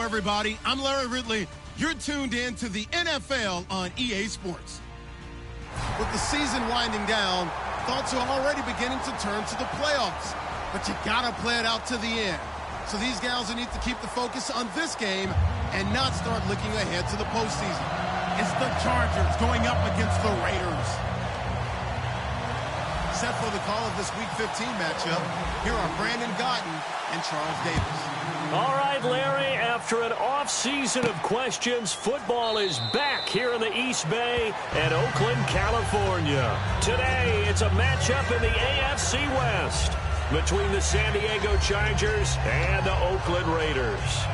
everybody. I'm Larry Ridley. You're tuned in to the NFL on EA Sports. With the season winding down, thoughts are already beginning to turn to the playoffs. But you gotta play it out to the end. So these guys will need to keep the focus on this game and not start looking ahead to the postseason. It's the Chargers going up against the Raiders. Set for the call of this Week 15 matchup, here are Brandon Gotten and Charles Davis. All right, Larry, after an off-season of questions, football is back here in the East Bay at Oakland, California. Today, it's a matchup in the AFC West between the San Diego Chargers and the Oakland Raiders.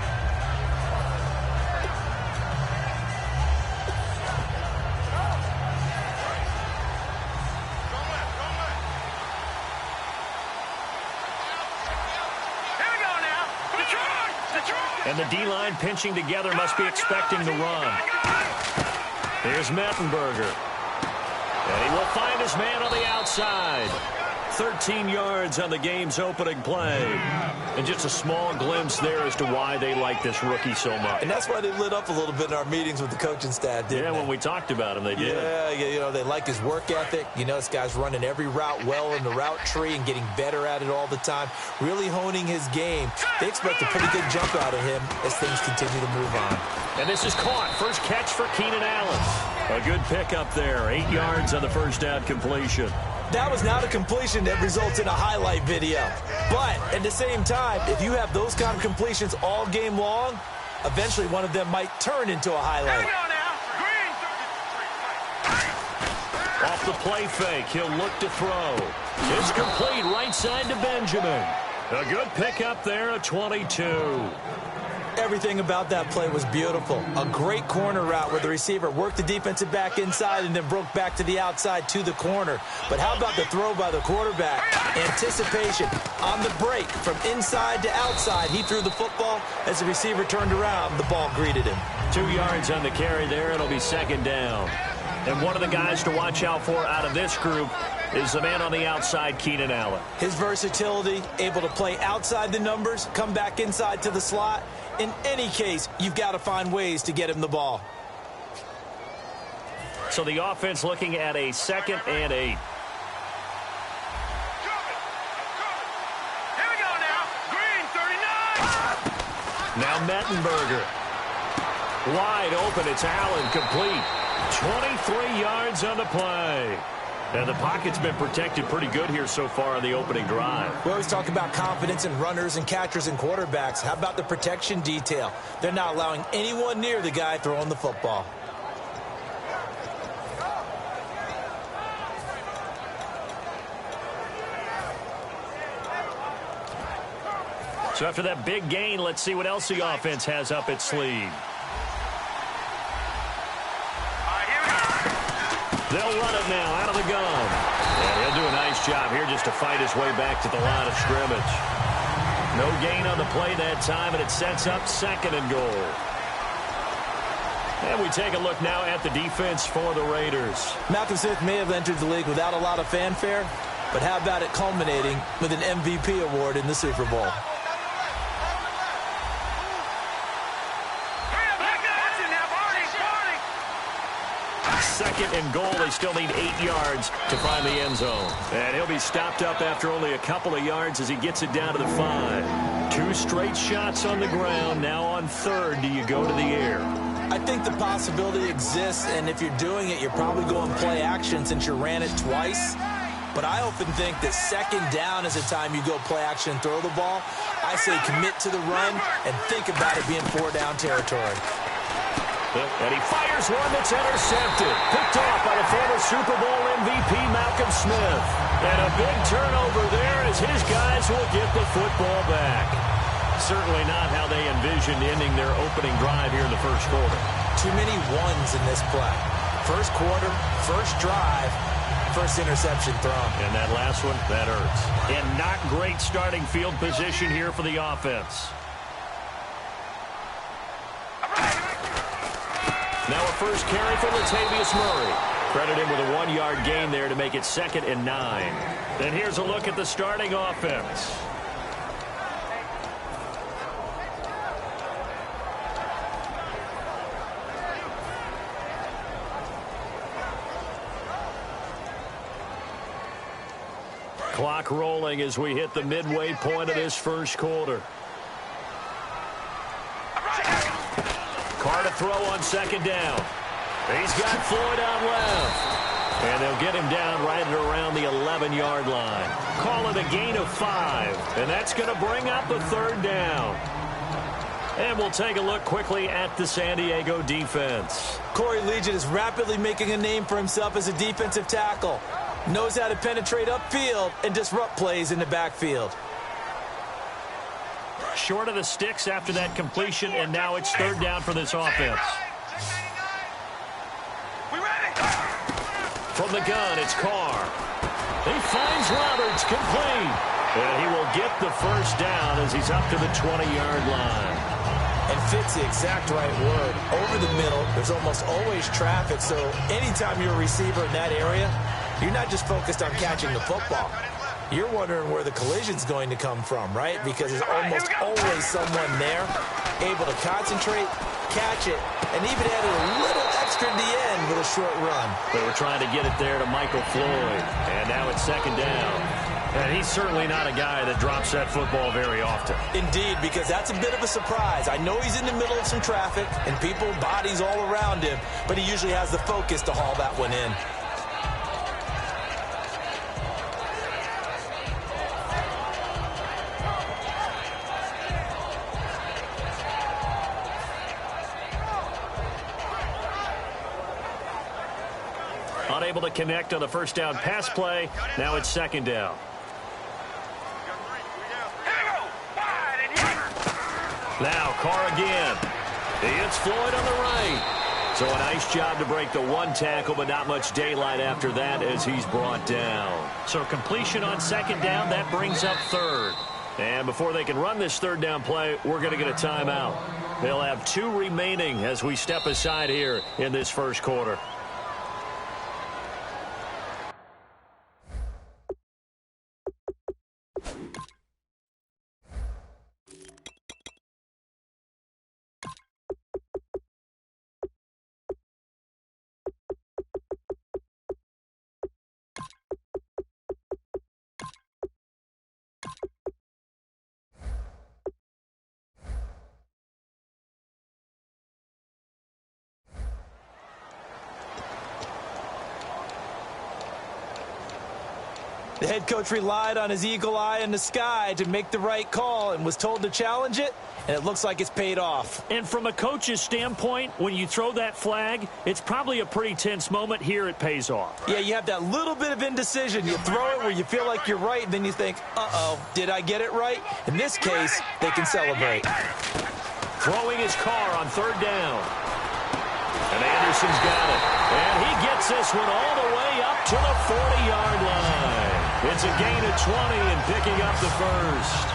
And the D-line pinching together must be expecting the run. Here's Mettenberger. And he will find his man on the outside. 13 yards on the game's opening play. And just a small glimpse there as to why they like this rookie so much. And that's why they lit up a little bit in our meetings with the coaching staff, didn't they? Yeah, when we talked about him, they did. Yeah, you know, they like his work ethic. You know, this guy's running every route well in the route tree and getting better at it all the time, really honing his game. They expect a pretty good jump out of him as things continue to move on. And this is caught. First catch for Keenan Allen. A good pickup there. 8 yards on the first down completion. That was not a completion that results in a highlight video. But at the same time, if you have those kind of completions all game long, eventually one of them might turn into a highlight. Off the play fake, he'll look to throw. It's complete right side to Benjamin. A good pickup there at 22. Everything about that play was beautiful. A great corner route where the receiver worked the defensive back inside and then broke back to the outside to the corner. But how about the throw by the quarterback? Anticipation on the break from inside to outside. He threw the football. As the receiver turned around, the ball greeted him. 2 yards on the carry there. It'll be second down. And one of the guys to watch out for out of this group is the man on the outside, Keenan Allen. His versatility, able to play outside the numbers, come back inside to the slot. In any case, you've got to find ways to get him the ball. So the offense looking at a 2nd and 8. Here we go now. Green, 39. Now Mettenberger. Wide open. It's Allen, complete. 23 yards on the play. And the pocket's been protected pretty good here so far on the opening drive. We always talk about confidence in runners and catchers and quarterbacks. How about the protection detail? They're not allowing anyone near the guy throwing the football. So after that big gain, let's see what else the offense has up its sleeve. They'll run it now out of the gun. And he'll do a nice job here just to fight his way back to the line of scrimmage. No gain on the play that time, and it sets up 2nd and goal. And we take a look now at the defense for the Raiders. Malcolm Smith may have entered the league without a lot of fanfare, but how about it culminating with an MVP award in the Super Bowl? 2nd and goal. They still need 8 yards to find the end zone. And he'll be stopped up after only a couple of yards as he gets it down to the 5. 2 straight shots on the ground. Now on 3rd, do you go to the air? I think the possibility exists, and if you're doing it, you're probably going play action since you ran it twice. But I often think that 2nd down is the time you go play action and throw the ball. I say commit to the run and think about it being 4-down territory. And he fires one that's intercepted. Picked off by the former Super Bowl MVP, Malcolm Smith. And a big turnover there as his guys will get the football back. Certainly not how they envisioned ending their opening drive here in the first quarter. Too many ones in this play. First quarter, first drive, first interception thrown. And that last one, that hurts. And not great starting field position here for the offense. Now a first carry for Latavius Murray. Credit him with a 1-yard gain there to make it 2nd and 9. And here's a look at the starting offense. Clock rolling as we hit the midway point of this first quarter. Carr to throw on second down. He's got Floyd out left. And they'll get him down right at around the 11-yard line. Call it a gain of 5. And that's going to bring up a third down. And we'll take a look quickly at the San Diego defense. Corey Legion is rapidly making a name for himself as a defensive tackle. Knows how to penetrate upfield and disrupt plays in the backfield. Short of the sticks after that completion, and now it's third down for this offense. From the gun, it's Carr. He finds Roberts, complete. And he will get the first down as he's up to the 20-yard line. And fits the exact right word. Over the middle, there's almost always traffic, so anytime you're a receiver in that area, you're not just focused on catching the football. You're wondering where the collision's going to come from, right? Because there's almost always someone there able to concentrate, catch it, and even added a little extra at the end with a short run. They were trying to get it there to Michael Floyd, and now it's second down. And he's certainly not a guy that drops that football very often. Indeed, because that's a bit of a surprise. I know he's in the middle of some traffic and people, bodies all around him, but he usually has the focus to haul that one in. Unable to connect on the first down pass play. Now it's second down. Now Carr again. He hits Floyd on the right. So a nice job to break the one tackle, but not much daylight after that as he's brought down. So completion on second down, that brings up third. And before they can run this third down play, we're going to get a timeout. They'll have 2 remaining as we step aside here in this first quarter. The head coach relied on his eagle eye in the sky to make the right call and was told to challenge it, and it looks like it's paid off. And from a coach's standpoint, when you throw that flag, it's probably a pretty tense moment. Here it pays off. Yeah, you have that little bit of indecision. You throw it where you feel like you're right, and then you think, uh-oh, did I get it right? In this case, they can celebrate. Throwing his Carr on third down. And Anderson's got it. And he gets this one all the way up to the 40-yard line. It's a gain of 20 and picking up the first.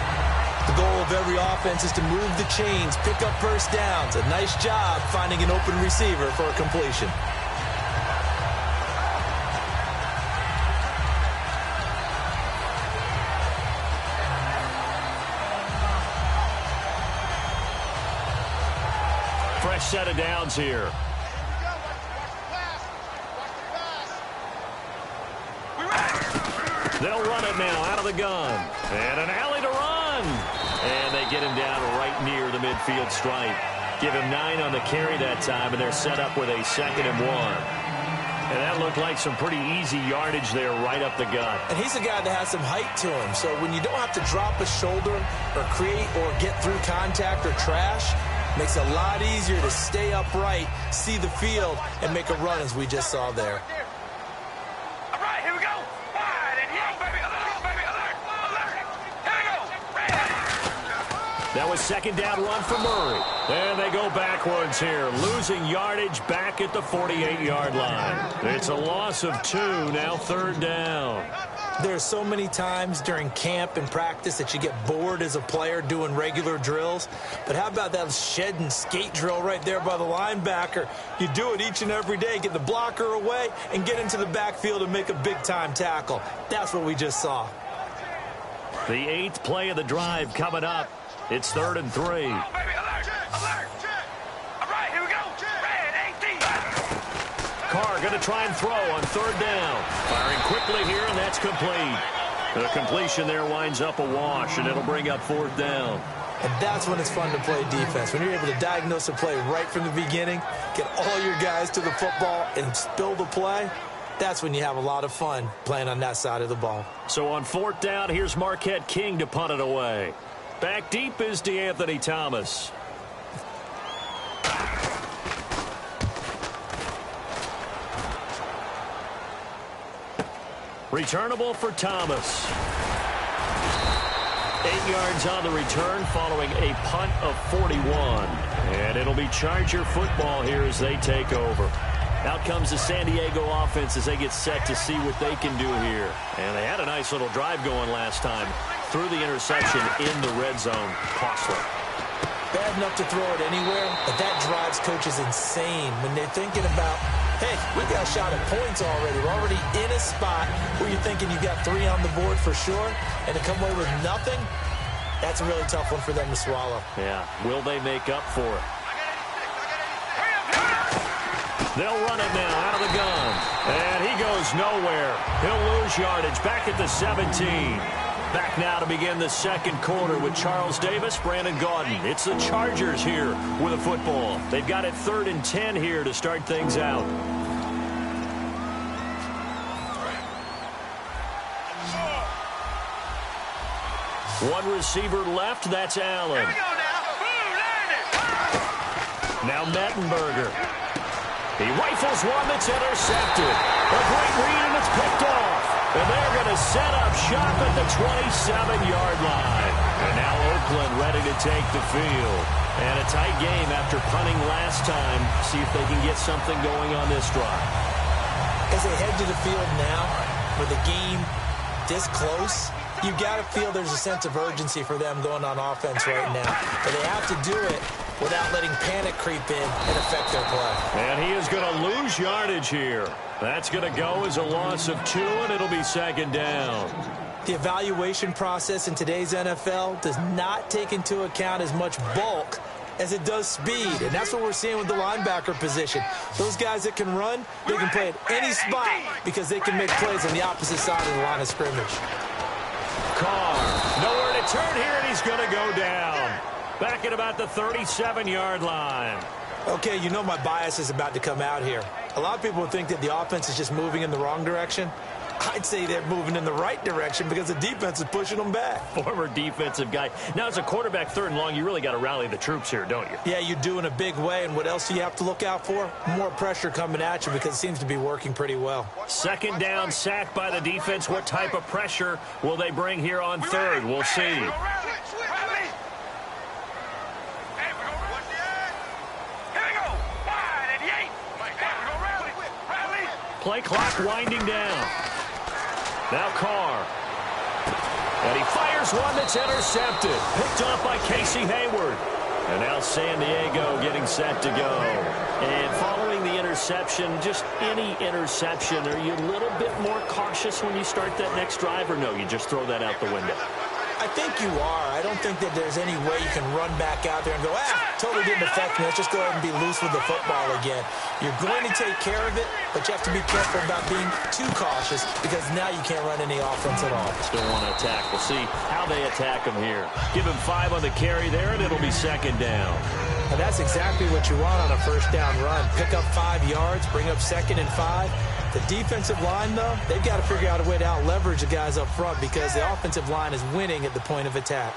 The goal of every offense is to move the chains, pick up first downs. A nice job finding an open receiver for a completion. Fresh set of downs here. They'll run it now out of the gun. And an alley to run. And they get him down right near the midfield stripe. Give him 9 on the carry that time, and they're set up with a 2nd and 1. And that looked like some pretty easy yardage there right up the gut. And he's a guy that has some height to him. So when you don't have to drop a shoulder or create or get through contact or trash, makes it a lot easier to stay upright, see the field, and make a run as we just saw there. That was second down run for Murray. And they go backwards here, losing yardage back at the 48-yard line. It's a loss of 2, now third down. There's so many times during camp and practice that you get bored as a player doing regular drills. But how about that shed and skate drill right there by the linebacker? You do it each and every day, get the blocker away, and get into the backfield and make a big-time tackle. That's what we just saw. The 8th play of the drive coming up. It's 3rd and 3. Oh, baby, alert, alert. All right, here we go. Red 18. Carr going to try and throw on third down. Firing quickly here, and that's complete. The completion there winds up a wash, and it'll bring up 4th down. And that's when it's fun to play defense. When you're able to diagnose a play right from the beginning, get all your guys to the football, and spill the play, that's when you have a lot of fun playing on that side of the ball. So on 4th down, here's Marquette King to punt it away. Back deep is DeAnthony Thomas. Returnable for Thomas. 8 yards on the return following a punt of 41. And it'll be Charger football here as they take over. Out comes the San Diego offense as they get set to see what they can do here. And they had a nice little drive going last time. Threw the interception in the red zone. Costly. Bad enough to throw it anywhere, but that drives coaches insane when they're thinking about, hey, we've got a shot at points already. We're already in a spot where you're thinking you've got 3 on the board for sure, and to come away with nothing, that's a really tough one for them to swallow. Yeah, will they make up for it? They'll run it now out of the gun, and he goes nowhere. He'll lose yardage back at the 17. Back now to begin the second quarter with Charles Davis, Brandon Gaudin. It's the Chargers here with a football. They've got it 3rd and 10 here to start things out. One receiver left, that's Allen. Now Mettenberger. He rifles one that's intercepted. A great read, and it's picked off. And they're going to set up shop at the 27-yard line. And now Oakland ready to take the field. And a tight game after punting last time. See if they can get something going on this drive. As they head to the field now, with the game this close, you got to feel there's a sense of urgency for them going on offense right now. But they have to do it without letting panic creep in and affect their play. And he is going to lose yardage here. That's going to go as a loss of 2, and it'll be 2nd down. The evaluation process in today's NFL does not take into account as much bulk as it does speed, and that's what we're seeing with the linebacker position. Those guys that can run, they can play at any spot because they can make plays on the opposite side of the line of scrimmage. Carr, nowhere to turn here, and he's going to go down. Back at about the 37-yard line. Okay, you know my bias is about to come out here. A lot of people would think that the offense is just moving in the wrong direction. I'd say they're moving in the right direction because the defense is pushing them back. Former defensive guy. Now, as a quarterback 3rd and long, you really got to rally the troops here, don't you? Yeah, you do in a big way. And what else do you have to look out for? More pressure coming at you because it seems to be working pretty well. 2nd down, sack by the defense. What type of pressure will they bring here on 3rd? We'll see. Play clock winding down. Now Carr. And he fires one that's intercepted. Picked off by Casey Hayward. And now San Diego getting set to go. And following the interception, just any interception, are you a little bit more cautious when you start that next drive, or no, you just throw that out the window? I think you are. I don't think that there's any way you can run back out there and go, totally didn't affect me. Let's just go ahead and be loose with the football again. You're going to take care of it, but you have to be careful about being too cautious because now you can't run any offense at all. Still want to attack. We'll see how they attack him here. Give him 5 on the carry there, and it'll be 2nd down. And that's exactly what you want on a 1st down run. Pick up 5 yards, bring up 2nd and 5. The defensive line, though, they've got to figure out a way to out-leverage the guys up front because the offensive line is winning at the point of attack.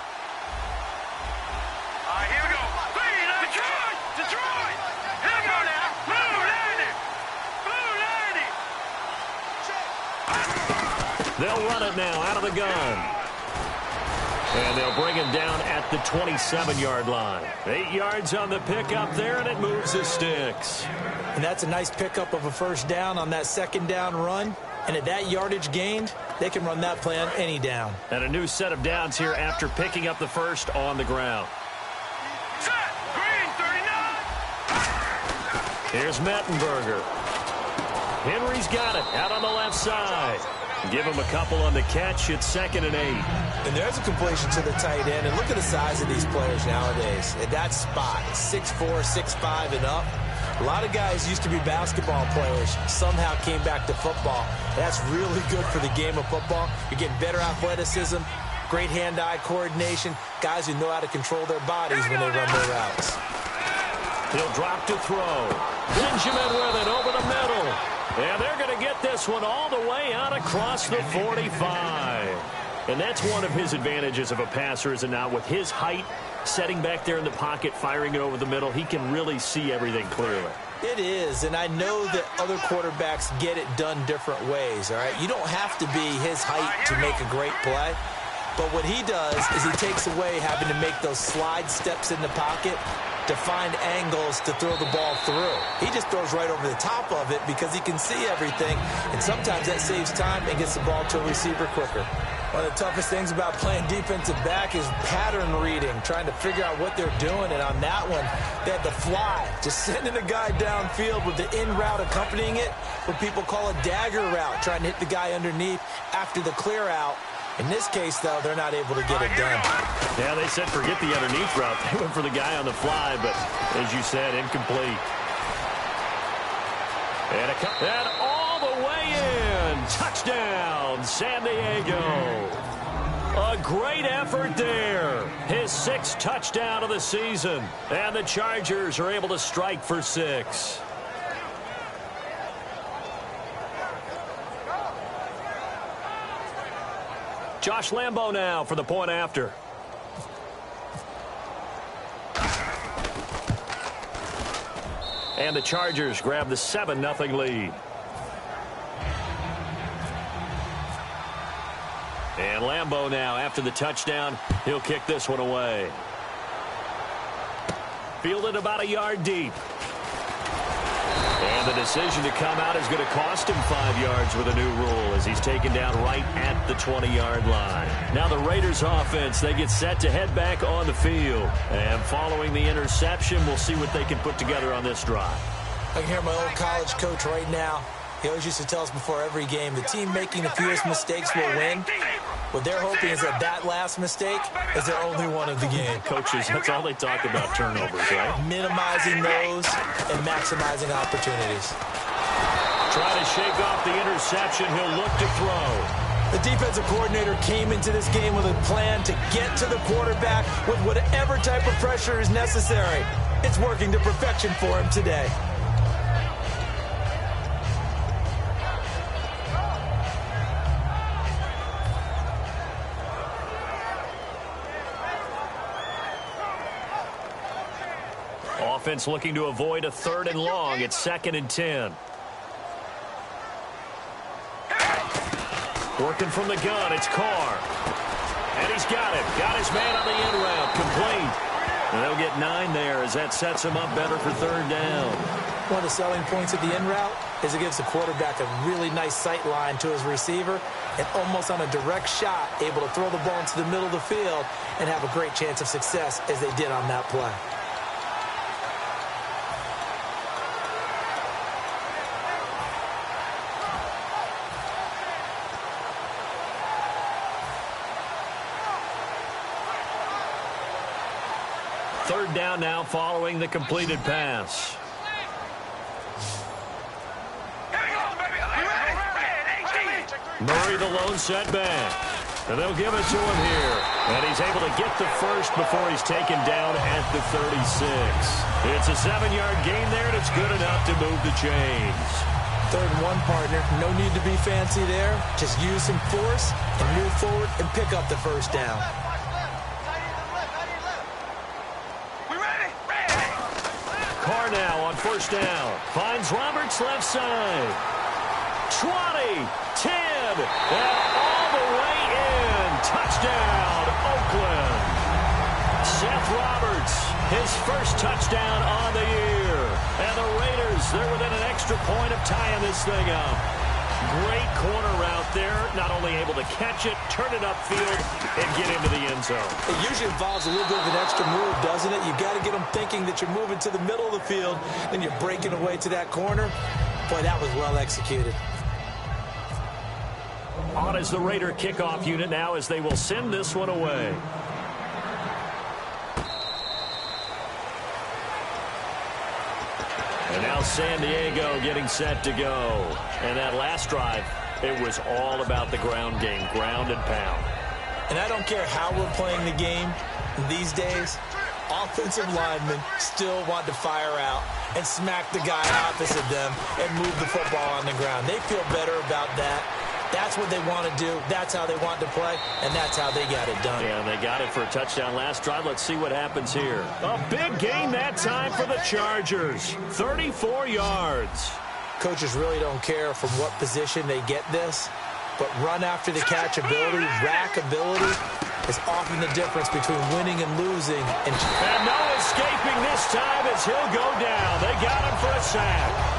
Here we go. Detroit! Here we go now. Blue 90. They'll run it now out of the gun. And they'll bring him down at the 27-yard line. 8 yards on the pickup there, and it moves the sticks. And that's a nice pickup of a 1st down on that 2nd down run. And at that yardage gained, they can run that play on any down. And a new set of downs here after picking up the 1st on the ground. Set. Green 39. Here's Mettenberger. Henry's got it out on the left side. Give him a couple on the catch. It's 2nd and 8. And there's a completion to the tight end. And look at the size of these players nowadays. At that spot, 6'4", 6'5", and up. A lot of guys used to be basketball players, somehow came back to football. That's really good for the game of football. You're getting better athleticism, great hand-eye coordination, guys who know how to control their bodies when they run their routes. He'll drop to throw. Benjamin with it over the middle. And they're going to get this one all the way out across the 45. And that's one of his advantages of a passer, is it not? With his height, setting back there in the pocket, firing it over the middle, he can really see everything clearly. It is, and I know that other quarterbacks get it done different ways, all right? You don't have to be his height to make a great play. But what he does is he takes away having to make those slide steps in the pocket to find angles to throw the ball through. He just throws right over the top of it because he can see everything, and sometimes that saves time and gets the ball to a receiver quicker. One of the toughest things about playing defensive back is pattern reading, trying to figure out what they're doing. And on that one, they had the fly, just sending a guy downfield with the in route accompanying it, what people call a dagger route, trying to hit the guy underneath after the clear out. In this case, though, they're not able to get it done. Yeah, they said forget the underneath route. They went for the guy on the fly, but as you said, incomplete. And all the way in. Touchdown, San Diego. A great effort there. His 6th touchdown of the season. And the Chargers are able to strike for 6. Josh Lambo now for the point after. And the Chargers grab the 7-0 lead. And Lambo now, after the touchdown, he'll kick this one away. Fielded about a yard deep. And the decision to come out is going to cost him 5 yards with a new rule as he's taken down right at the 20-yard line. Now the Raiders offense, they get set to head back on the field. And following the interception, we'll see what they can put together on this drive. I can hear my old college coach right now. He always used to tell us before every game, the team making the fewest mistakes will win. What they're hoping is that last mistake is their only one of the game. Coaches, that's all they talk about, turnovers, right? Minimizing those and maximizing opportunities. Try to shake off the interception. He'll look to throw. The defensive coordinator came into this game with a plan to get to the quarterback with whatever type of pressure is necessary. It's working to perfection for him today. Offense looking to avoid a 3rd and long. It's 2nd and 10. Working from the gun, it's Carr. And he's got it. Got his man on the in route. Complete. And they'll get 9 there as that sets him up better for 3rd down. One of the selling points of the in route is it gives the quarterback a really nice sight line to his receiver and almost on a direct shot able to throw the ball into the middle of the field and have a great chance of success as they did on that play. Third down now following the completed pass. Murray the lone setback. And they'll give it to him here. And he's able to get the first before he's taken down at the 36. It's a 7-yard gain there, and it's good enough to move the chains. 3rd and 1, partner. No need to be fancy there. Just use some force and move forward and pick up the first down. Carr now on 1st down. Finds Roberts left side. 20, 10, and all the way in. Touchdown, Oakland. Seth Roberts, his first touchdown on the year. And the Raiders, they're within an extra point of tying this thing up. Great corner route there. Not only able to catch it, turn it upfield, and get into the end zone. It usually involves a little bit of an extra move, doesn't it? You've got to get them thinking that you're moving to the middle of the field, then you're breaking away to that corner. Boy, that was well executed. On is the Raider kickoff unit now as they will send this one away. And now San Diego getting set to go. And that last drive, it was all about the ground game, ground and pound. And I don't care how we're playing the game these days, offensive linemen still want to fire out and smack the guy opposite them and move the football on the ground. They feel better about that. That's what they want to do. That's how they want to play, and that's how they got it done. Yeah, and they got it for a touchdown last drive. Let's see what happens here. A big gain that time for the Chargers. 34 yards. Coaches really don't care from what position they get this, but run after the catch ability, rack ability, is often the difference between winning and losing. And no escaping this time as he'll go down. They got him for a sack.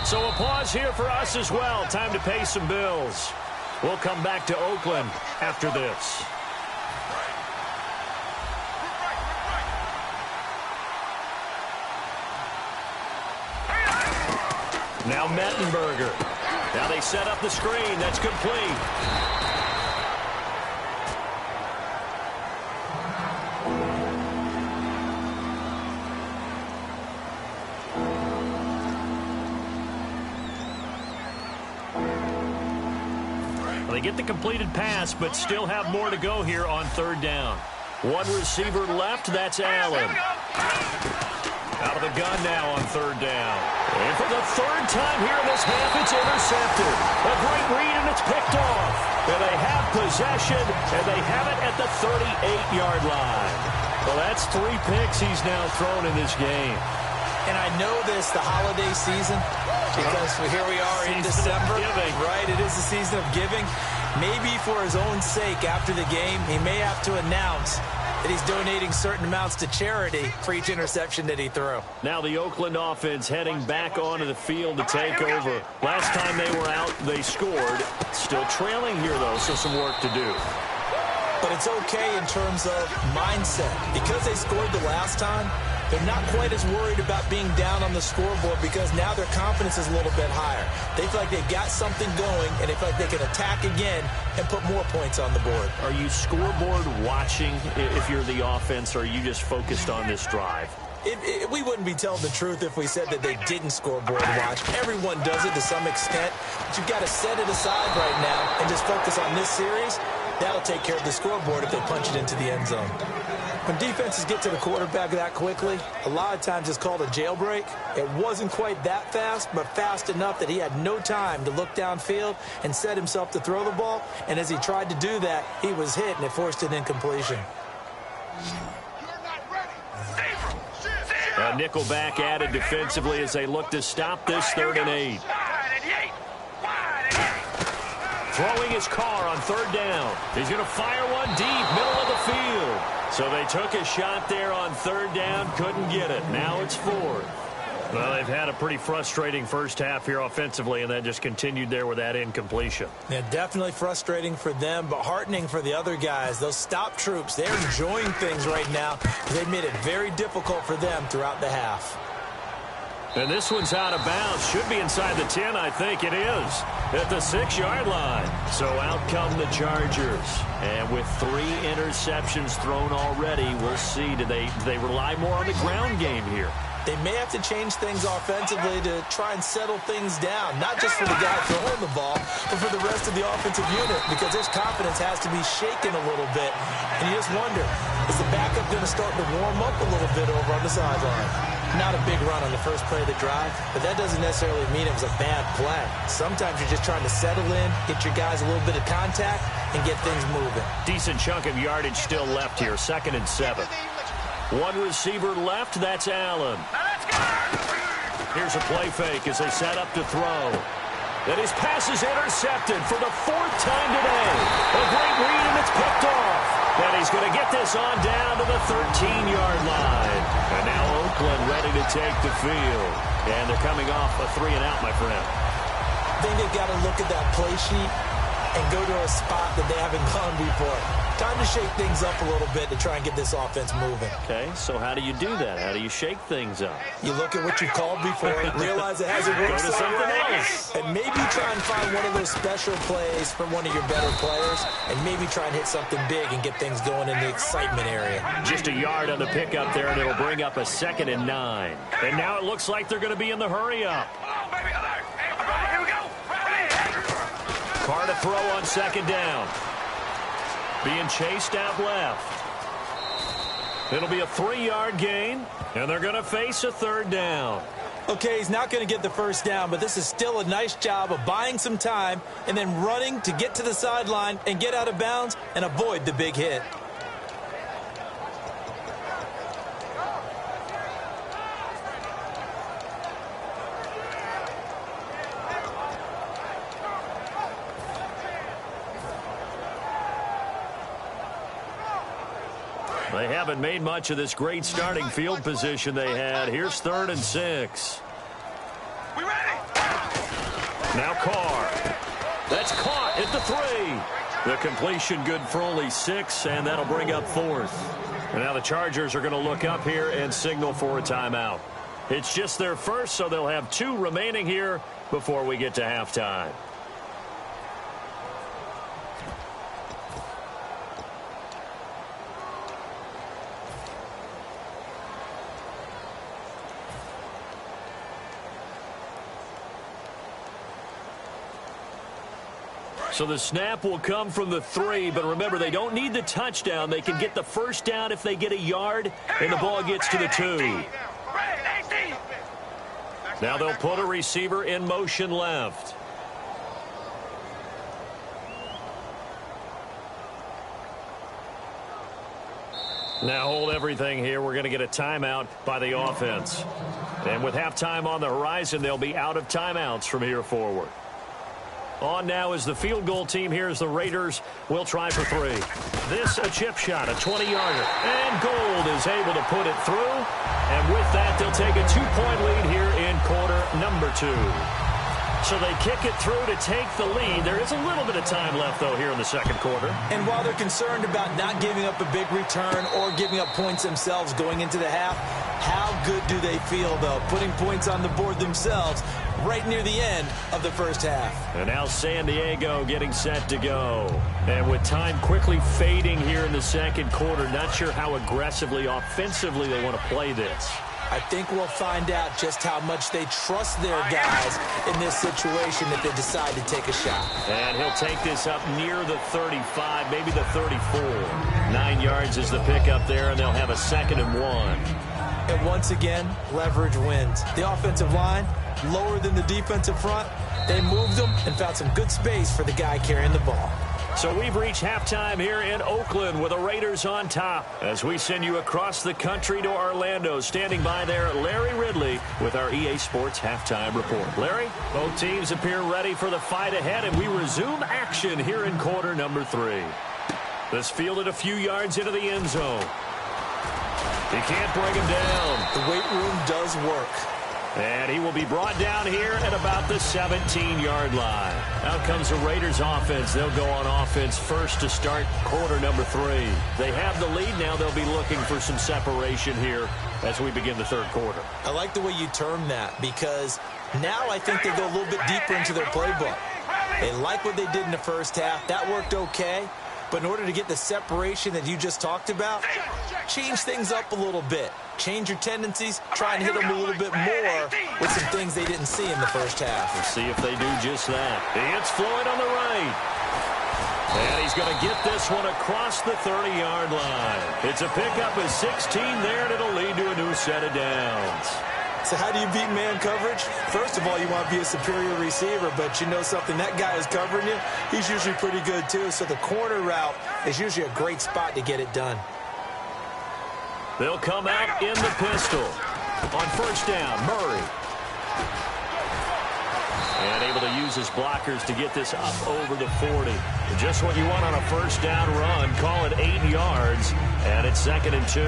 So a pause here for us as well. Time to pay some bills. We'll come back to Oakland after this. Now Mettenberger. Now they set up the screen. That's complete. They get the completed pass, but still have more to go here on third down. One receiver left. That's Allen. Out of the gun now on third down. And for the third time here in this half, it's intercepted. A great read, and it's picked off. And they have possession, and they have it at the 38-yard line. Well, that's 3 picks he's now thrown in this game. And I know this, the holiday season, because here we are in December. Right, it is the season of giving. Maybe for his own sake, after the game, he may have to announce that he's donating certain amounts to charity for each interception that he threw. Now the Oakland offense heading back onto the field to take over. Last time they were out, they scored. Still trailing here, though, so some work to do. But it's okay in terms of mindset. Because they scored the last time, they're not quite as worried about being down on the scoreboard because now their confidence is a little bit higher. They feel like they've got something going, and they feel like they can attack again and put more points on the board. Are you scoreboard watching if you're the offense, or are you just focused on this drive? We wouldn't be telling the truth if we said that they didn't scoreboard watch. Everyone does it to some extent, but you've got to set it aside right now and just focus on this series. That'll take care of the scoreboard if they punch it into the end zone. When defenses get to the quarterback that quickly, a lot of times it's called a jailbreak. It wasn't quite that fast, but fast enough that he had no time to look downfield and set himself to throw the ball. And as he tried to do that, he was hit, and it forced an incompletion. A nickelback added defensively as they look to stop this 3rd and 8. Throwing his car on 3rd down. He's going to fire one deep, middle of the field. So they took a shot there on 3rd down, couldn't get it. Now it's 4th. Well, they've had a pretty frustrating first half here offensively, and then just continued there with that incompletion. Yeah, definitely frustrating for them, but heartening for the other guys. Those stop troops, they're enjoying things right now. They've made it very difficult for them throughout the half. And this one's out of bounds. Should be inside the 10, I think it is, at the 6-yard line. So out come the Chargers. And with 3 interceptions thrown already, we'll see. Do they rely more on the ground game here? They may have to change things offensively to try and settle things down, not just for the guy throwing the ball, but for the rest of the offensive unit, because his confidence has to be shaken a little bit. And you just wonder, is the backup going to start to warm up a little bit over on the sideline? Not a big run on the first play of the drive, but that doesn't necessarily mean it was a bad play. Sometimes you're just trying to settle in, get your guys a little bit of contact, and get things moving. Decent chunk of yardage still left here, 2nd and 7. One receiver left, that's Allen. Here's a play fake as they set up to throw. And his pass is intercepted for the 4th time today. A great read, and it's picked off. And he's going to get this on down to the 13-yard line. And now Oakland ready to take the field. And they're coming off a 3-and-out, my friend. I think they've got to look at that play sheet and go to a spot that they haven't gone before. Time to shake things up a little bit to try and get this offense moving. Okay, so how do you do that? How do you shake things up? You look at what you've called before, realize it hasn't worked Go to something else. and maybe try and find one of those special plays from one of your better players, and maybe try and hit something big and get things going in the excitement area. Just a yard on the pickup there, and it'll bring up a 2nd and 9. And now it looks like they're going to be in the hurry-up. Here we go. Carr to throw on 2nd down. Being chased out left. It'll be a 3-yard gain, and they're going to face a 3rd down. Okay, he's not going to get the first down, but this is still a nice job of buying some time and then running to get to the sideline and get out of bounds and avoid the big hit. They haven't made much of this great starting field position they had. Here's 3rd and 6. We ready? Now Carr. That's caught at the 3. The completion good for only 6, and that'll bring up 4th. And now the Chargers are going to look up here and signal for a timeout. It's just their first, so they'll have 2 remaining here before we get to halftime. So the snap will come from the 3, but remember, they don't need the touchdown. They can get the first down if they get a yard, and the ball gets to the 2. Now they'll put a receiver in motion left. Now hold everything here. We're going to get a timeout by the offense. And with halftime on the horizon, they'll be out of timeouts from here forward. On now is the field goal team. Here's the Raiders. Will try for 3. This a chip shot, a 20-yarder. And Gold is able to put it through. And with that, they'll take a 2-point lead here in quarter number 2. So they kick it through to take the lead. There is a little bit of time left, though, here in the second quarter. And while they're concerned about not giving up a big return or giving up points themselves going into the half, how good do they feel, though, putting points on the board themselves right near the end of the first half? And now San Diego getting set to go. And with time quickly fading here in the second quarter, not sure how aggressively, offensively they want to play this. I think we'll find out just how much they trust their guys in this situation if they decide to take a shot. And he'll take this up near the 35, maybe the 34. 9 yards is the pickup there, and they'll have a 2nd and 1. And once again, leverage wins. The offensive line, lower than the defensive front. They moved them and found some good space for the guy carrying the ball. So we've reached halftime here in Oakland with the Raiders on top. As we send you across the country to Orlando, standing by there, Larry Ridley with our EA Sports Halftime Report. Larry, both teams appear ready for the fight ahead, and we resume action here in quarter number 3. This fielded a few yards into the end zone. He can't bring him down. The weight room does work. And he will be brought down here at about the 17-yard line. Out comes the Raiders offense. They'll go on offense first to start quarter number 3. They have the lead. Now they'll be looking for some separation here as we begin the third quarter. I like the way you term that, because now I think they go a little bit deeper into their playbook. They like what they did in the first half. That worked okay. But in order to get the separation that you just talked about, change things up a little bit. Change your tendencies, try and hit them a little bit more with some things they didn't see in the first half. We'll see if they do just that. It's Floyd on the right. And he's going to get this one across the 30-yard line. It's a pickup of 16 there, and it'll lead to a new set of downs. So how do you beat man coverage? First of all, you want to be a superior receiver, but you know something, that guy who's covering you, he's usually pretty good too. So the corner route is usually a great spot to get it done. They'll come out in the pistol. On first down, Murray. And able to use his blockers to get this up over the 40. Just what you want on a first down run. Call it 8 yards, and it's 2nd and 2.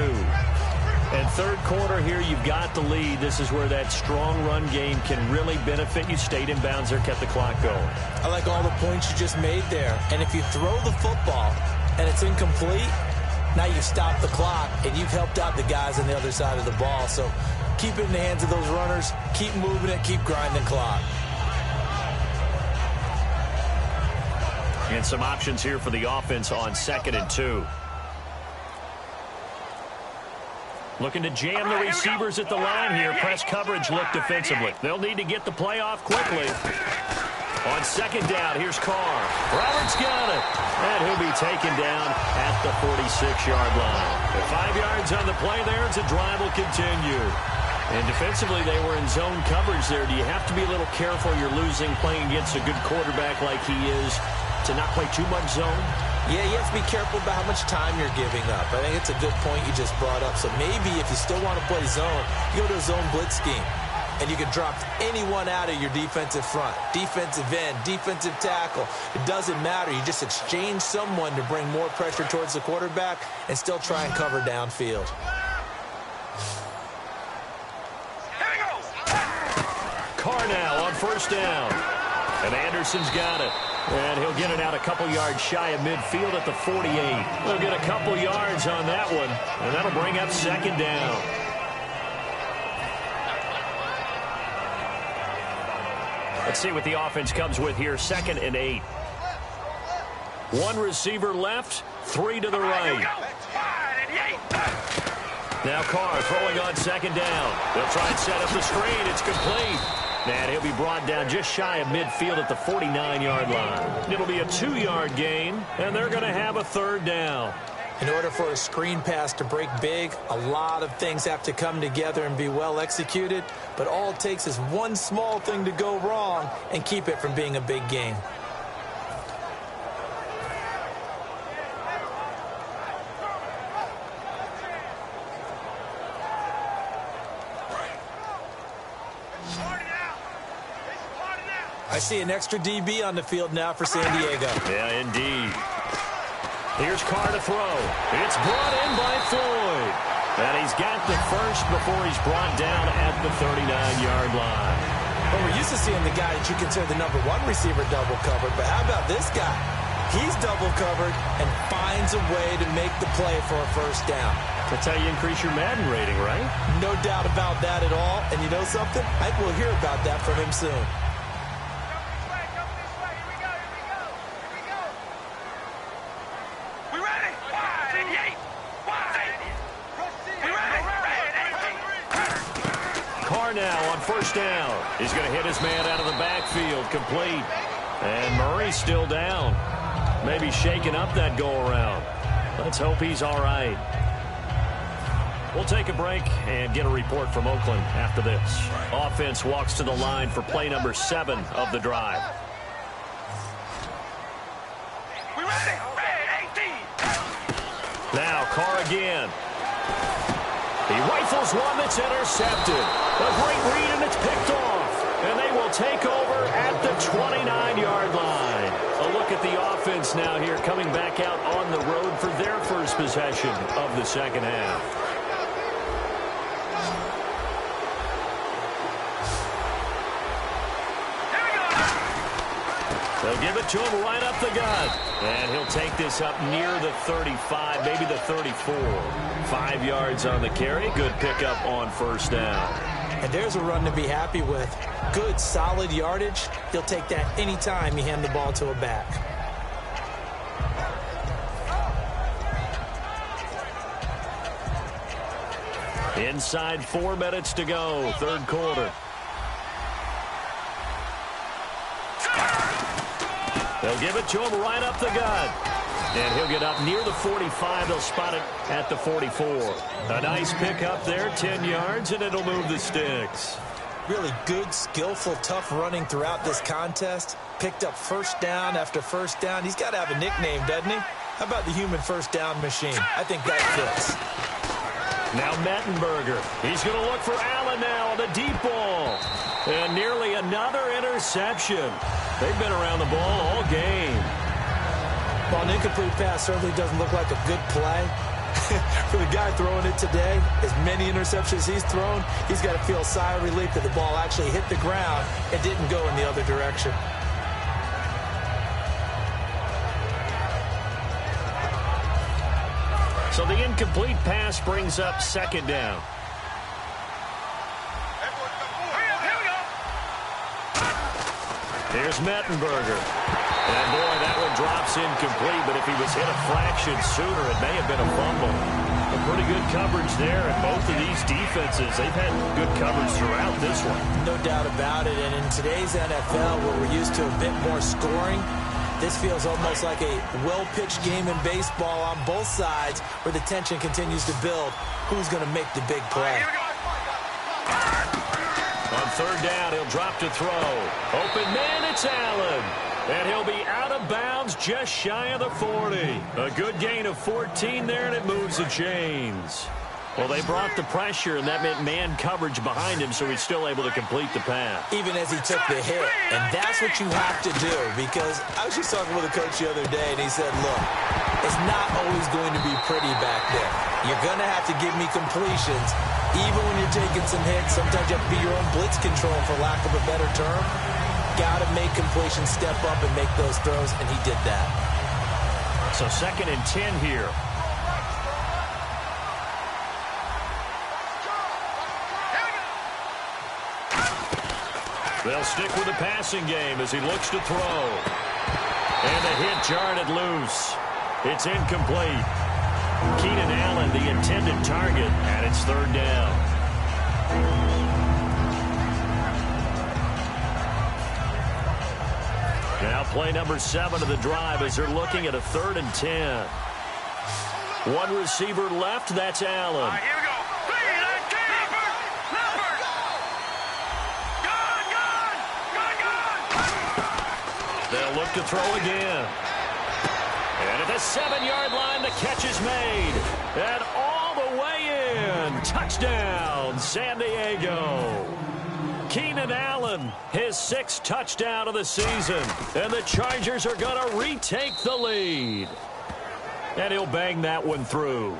And third quarter here, you've got the lead. This is where that strong run game can really benefit you. Stayed in bounds there, kept the clock going. I like all the points you just made there. And if you throw the football and it's incomplete, now you stop the clock and you've helped out the guys on the other side of the ball. So keep it in the hands of those runners. Keep moving it. Keep grinding clock. And some options here for the offense on 2nd and 2. Looking to jam the receivers at the line here. Press coverage look defensively. They'll need to get the play off quickly. On 2nd down, here's Carr. Roberts got it. And he'll be taken down at the 46-yard line. With 5 yards on the play there, the drive will continue. And defensively, they were in zone coverage there. Do you have to be a little careful? You're losing playing against a good quarterback like he is to not play too much zone? Yeah, you have to be careful about how much time you're giving up. I think it's a good point you just brought up. So maybe if you still want to play zone, you go to a zone blitz scheme. And you can drop anyone out of your defensive front. Defensive end, defensive tackle. It doesn't matter. You just exchange someone to bring more pressure towards the quarterback and still try and cover downfield. Carr now on 1st down. And Anderson's got it. And he'll get it out a couple yards shy of midfield at the 48. They'll get a couple yards on that one. And that'll bring up 2nd down. Let's see what the offense comes with here. 2nd and 8. 1 receiver left, 3 to the right. Now Carr throwing on 2nd down. They'll try and set up the screen. It's complete. And he'll be brought down just shy of midfield at the 49-yard line. It'll be a 2-yard gain, and they're going to have a 3rd down. In order for a screen pass to break big, a lot of things have to come together and be well executed. But all it takes is one small thing to go wrong and keep it from being a big gain. I see an extra DB on the field now for San Diego. Yeah, indeed. Here's Carr to throw. It's brought in by Floyd. And he's got the first before he's brought down at the 39-yard line. Well, we're used to seeing the guy that you consider the #1 receiver double covered. But how about this guy? He's double covered and finds a way to make the play for a 1st down. That's how you increase your Madden rating, right? No doubt about that at all. And you know something? I think we'll hear about that from him soon. Now on 1st down. He's going to hit his man out of the backfield. Complete. And Murray's still down. Maybe shaking up that go-around. Let's hope he's all right. We'll take a break and get a report from Oakland after this. Offense walks to the line for play number 7 of the drive. Now Carr again. He rifles one that's intercepted. A great read, and it's picked off. And they will take over at the 29-yard line. A look at the offense now here, coming back out on the road for their first possession of the 2nd half. They'll give it to him right up the gut. And he'll take this up near the 35, maybe the 34. 5 yards on the carry. Good pickup on 1st down. And there's a run to be happy with. Good, solid yardage. He'll take that anytime you hand the ball to a back. Inside 4 minutes to go, 3rd quarter. They'll give it to him right up the gut. And he'll get up near the 45. They'll spot it at the 44. A nice pickup there, 10 yards, and it'll move the sticks. Really good, skillful, tough running throughout this contest. Picked up 1st down after 1st down. He's got to have a nickname, doesn't he? How about the human 1st down machine? I think that fits. Now Mettenberger. He's going to look for Allen now on the deep ball. And nearly another interception. They've been around the ball all game. Well, an incomplete pass certainly doesn't look like a good play. For the guy throwing it today, as many interceptions he's thrown, he's got to feel a sigh of relief that the ball actually hit the ground and didn't go in the other direction. So the incomplete pass brings up second down. Here's Mettenberger. And, boy, that one drops incomplete, but if he was hit a fraction sooner, it may have been a fumble. A pretty good coverage there, and both of these defenses, they've had good coverage throughout this one. No doubt about it, and in today's NFL, where we're used to a bit more scoring, this feels almost like a well-pitched game in baseball on both sides where the tension continues to build. Who's going to make the big play? On third down, he'll drop to throw. Open man, it's Allen. And he'll be out of bounds just shy of the 40. A good gain of 14 there, and it moves the chains. Well, they brought the pressure, and that meant man coverage behind him, so he's still able to complete the pass. Even as he took the hit. And that's what you have to do, because I was just talking with a coach the other day, and he said, look, it's not always going to be pretty back there. You're going to have to give me completions. Even when you're taking some hits, sometimes you have to be your own blitz control, for lack of a better term. Got to make completions, step up, and make those throws, and he did that. So 2nd and 10 here. They'll stick with the passing game as he looks to throw. And the hit jarred it loose. It's incomplete. Keenan Allen, the intended target, and it's third down. Now play number 7 of the drive as they're looking at a 3rd and 10. One receiver left, that's Allen. Here we go. They'll look to throw again. And at the 7-yard line, the catch is made. And all the way in. Touchdown, San Diego. Keenan Allen, his 6th touchdown of the season. And the Chargers are going to retake the lead. And he'll bang that one through.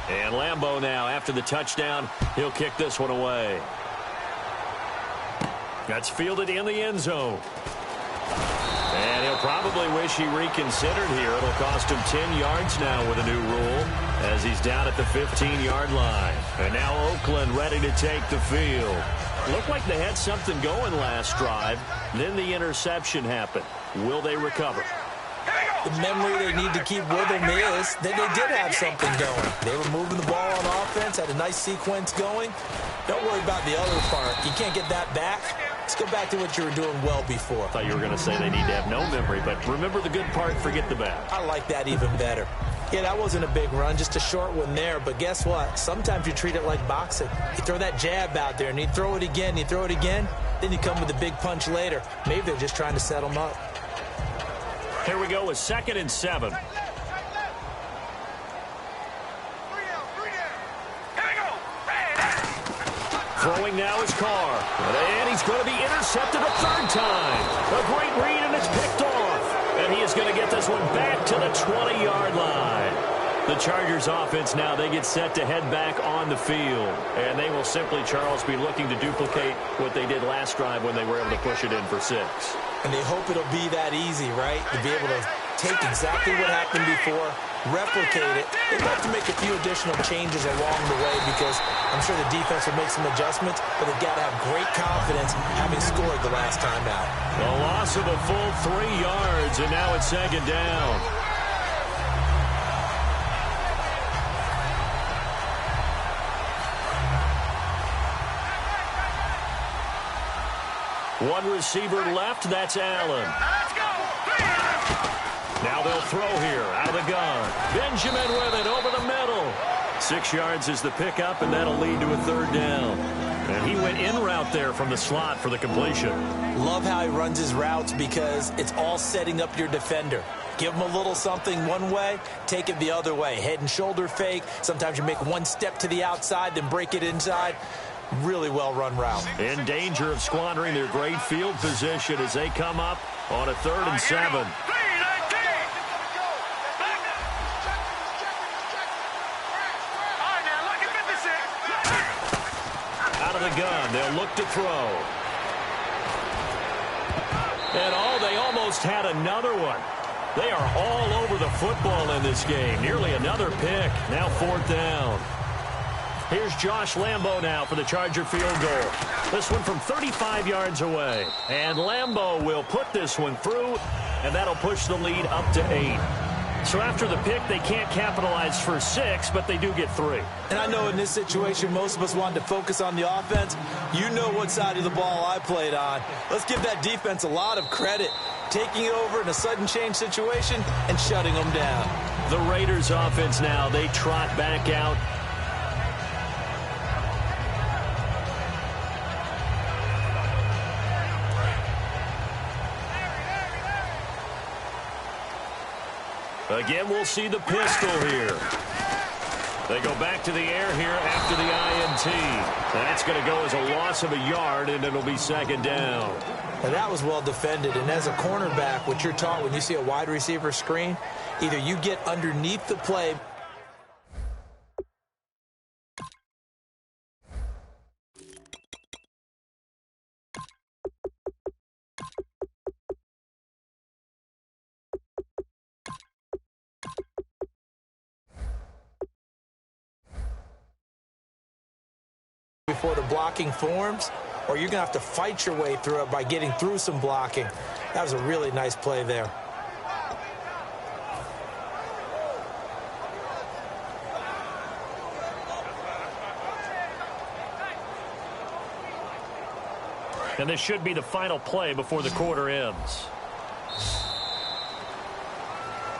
And Lambeau now, after the touchdown, he'll kick this one away. That's fielded in the end zone. And he'll probably wish he reconsidered here. It'll cost him 10 yards now with a new rule as he's down at the 15-yard line. And now Oakland ready to take the field. Looked like they had something going last drive. Then the interception happened. Will they recover? The memory they need to keep with them is that they did have something going. They were moving the ball on offense, had a nice sequence going. Don't worry about the other part. You can't get that back. Let's go back to what you were doing well before. I thought you were going to say they need to have no memory, but remember the good part, forget the bad. I like that even better. Yeah, that wasn't a big run, just a short one there. But guess what? Sometimes you treat it like boxing. You throw that jab out there, and you throw it again, you throw it again, then you come with a big punch later. Maybe they're just trying to set them up. Here we go with 2nd and 7. Throwing now is Carr. And he's going to be intercepted a 3rd time. A great read, and it's picked off. And he is going to get this one back to the 20-yard line. The Chargers offense now, they get set to head back on the field. And they will simply, Charles, be looking to duplicate what they did last drive when they were able to push it in for 6. And they hope it'll be that easy, right? To be able to take exactly what happened before, replicate it. They'll have to make a few additional changes along the way because I'm sure the defense will make some adjustments, but they've got to have great confidence having scored the last time out. A loss of a full 3 yards, and now it's 2nd down. One receiver left, that's Allen. Now they'll throw here, out of the gun. Benjamin with it, over the middle. 6 yards is the pickup, and that'll lead to a 3rd down. And he went in route there from the slot for the completion. Love how he runs his routes because it's all setting up your defender. Give him a little something one way, take it the other way. Head and shoulder fake. Sometimes you make one step to the outside, then break it inside. Really well-run route. In danger of squandering their great field position as they come up on a 3rd and 7. the gun. They'll look to throw. And, they almost had another one. They are all over the football in this game. Nearly another pick. Now 4th down. Here's Josh Lambo now for the Charger field goal. This one from 35 yards away. And Lambo will put this one through, and that'll push the lead up to 8. So after the pick, they can't capitalize for 6, but they do get 3. And I know in this situation, most of us wanted to focus on the offense. You know what side of the ball I played on. Let's give that defense a lot of credit, taking over in a sudden change situation and shutting them down. The Raiders offense now, they trot back out. Again, we'll see the pistol here. They go back to the air here after the INT. That's going to go as a loss of a yard, and it'll be 2nd down. Now that was well defended, and as a cornerback, what you're taught when you see a wide receiver screen, either you get underneath the play. Before the blocking forms, or you're going to have to fight your way through it by getting through some blocking. That was a really nice play there. And this should be the final play before the quarter ends.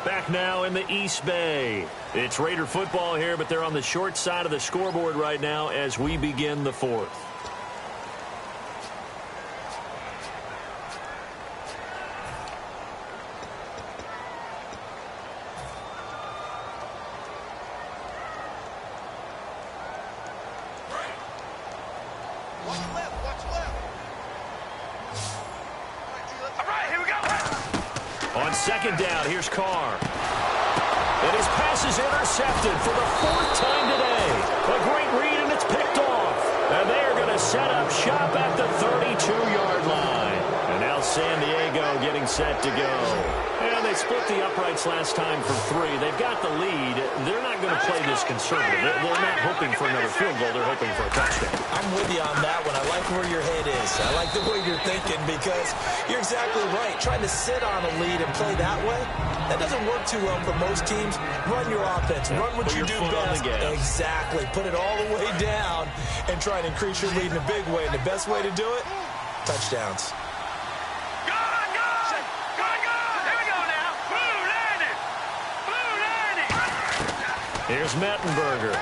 Back now in the East Bay. It's Raider football here, but they're on the short side of the scoreboard right now as we begin the 4th. On 2nd down, here's Carr. And his pass is intercepted for the 4th time today. A great read, and it's picked off. And they are going to set up shop at the 32-yard line. And now San Diego getting set to go. And they split the uprights last time for 3. They've got the lead. They're not going to play this conservative. They're not hoping for another field goal. They're hoping for a touchdown. I'm with you on that one. I like where your head is. I like the way you're thinking because you're exactly right. Trying to sit on a lead and play that way, that doesn't work too well for most teams. Run your offense. Run what you do best. Exactly. Put it all the way down and try and increase your lead in a big way. And the best way to do it, touchdowns. Here's Mettenberger.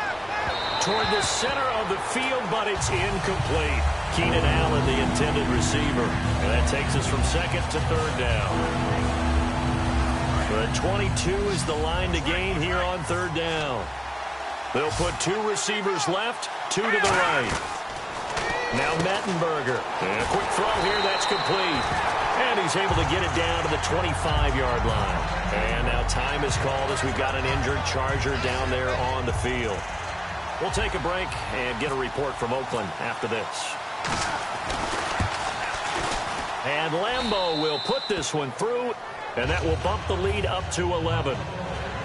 Toward the center of the field, but it's incomplete. Keenan Allen, the intended receiver. And that takes us from 2nd to 3rd down. But 22 is the line to gain here on 3rd down. They'll put 2 receivers left, 2 to the right. Now Mettenberger. And a quick throw here, that's complete. And he's able to get it down to the 25-yard line. And now time is called as we've got an injured Charger down there on the field. We'll take a break and get a report from Oakland after this. And Lambo will put this one through, and that will bump the lead up to 11.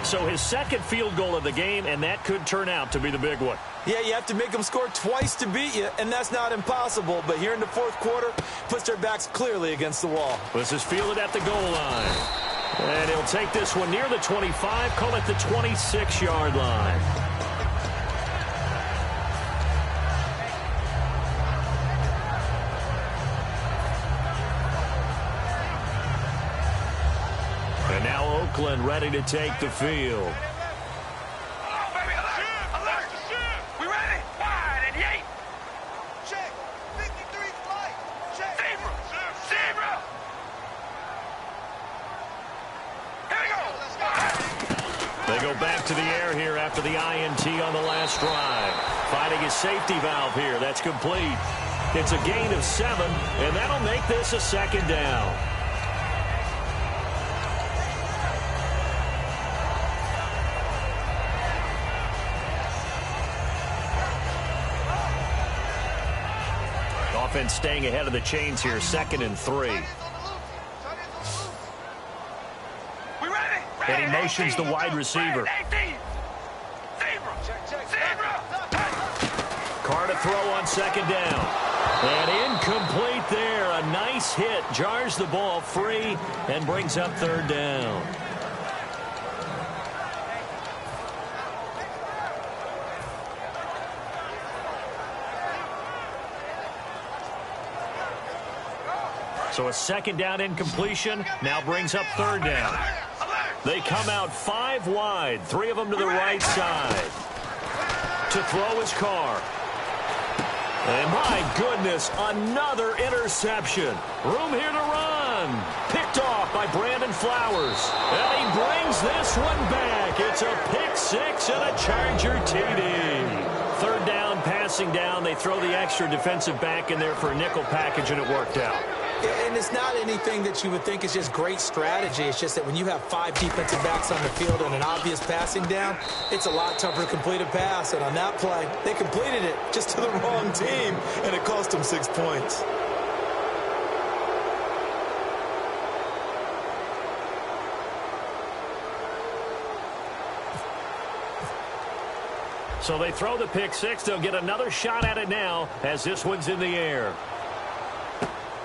So his 2nd field goal of the game, and that could turn out to be the big one. Yeah, you have to make them score twice to beat you, and that's not impossible. But here in the 4th quarter, puts their backs clearly against the wall. This is fielded at the goal line. And he'll take this one near the 25, call it the 26-yard line. And now Oakland ready to take the field. They go back to the air here after the INT on the last drive. Finding his safety valve here. That's complete. It's a gain of 7, and that'll make this a 2nd down. offense staying ahead of the chains here, 2nd and 3. And he motions the wide receiver. Carr to throw on 2nd down. And incomplete there. A nice hit. Jars the ball free and brings up 3rd down. So a 2nd down incompletion now brings up 3rd down. They come out 5 wide, 3 of them to the right side. To throw his Carr. And my goodness, another interception. Room here to run. Picked off by Brandon Flowers. And he brings this one back. It's a pick 6 and a Charger TD. 3rd down, passing down. They throw the extra defensive back in there for a nickel package, and it worked out. And it's not anything that you would think is just great strategy. It's just that when you have 5 defensive backs on the field and an obvious passing down, it's a lot tougher to complete a pass. And on that play, they completed it just to the wrong team, and it cost them 6 points. So they throw the pick 6. They'll get another shot at it now as this one's in the air.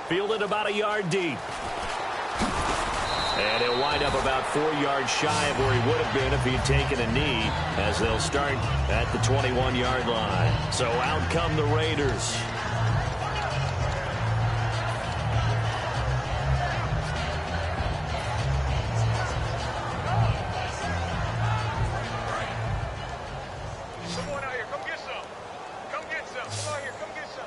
Fielded about a yard deep. And he'll wind up about 4 yards shy of where he would have been if he'd taken a knee, as they'll start at the 21-yard line. So out come the Raiders. Someone out here, come get some. Come get some. Come out here, come get some.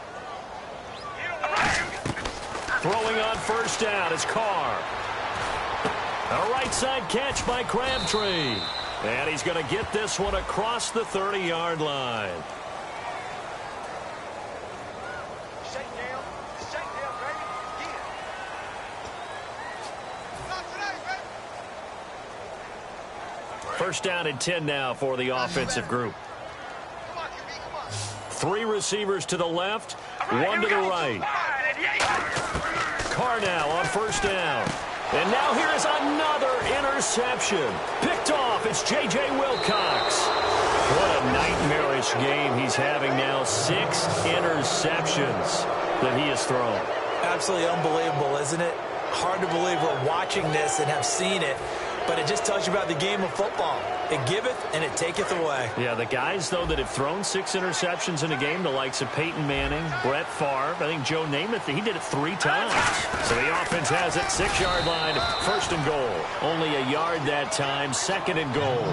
Throwing on 1st down is Carr. A right side catch by Crabtree. And he's going to get this one across the 30-yard line. Shake down, baby. Yeah. Not today, baby. 1st down and 10 now for the offensive group. Come on, QB, come on. 3 receivers to the left, 1 to the right. Carr now on 1st down. And now here is another interception. Picked off. It's J.J. Wilcox. What a nightmarish game he's having now. 6 interceptions that he has thrown. Absolutely unbelievable, isn't it? Hard to believe we're watching this and have seen it, but it just tells you about the game of football. It giveth and it taketh away. Yeah, the guys, though, that have thrown 6 interceptions in a game, the likes of Peyton Manning, Brett Favre, I think Joe Namath, he did it 3 times. So the offense has it, 6-yard line, 1st and goal. Only a yard that time, 2nd and goal.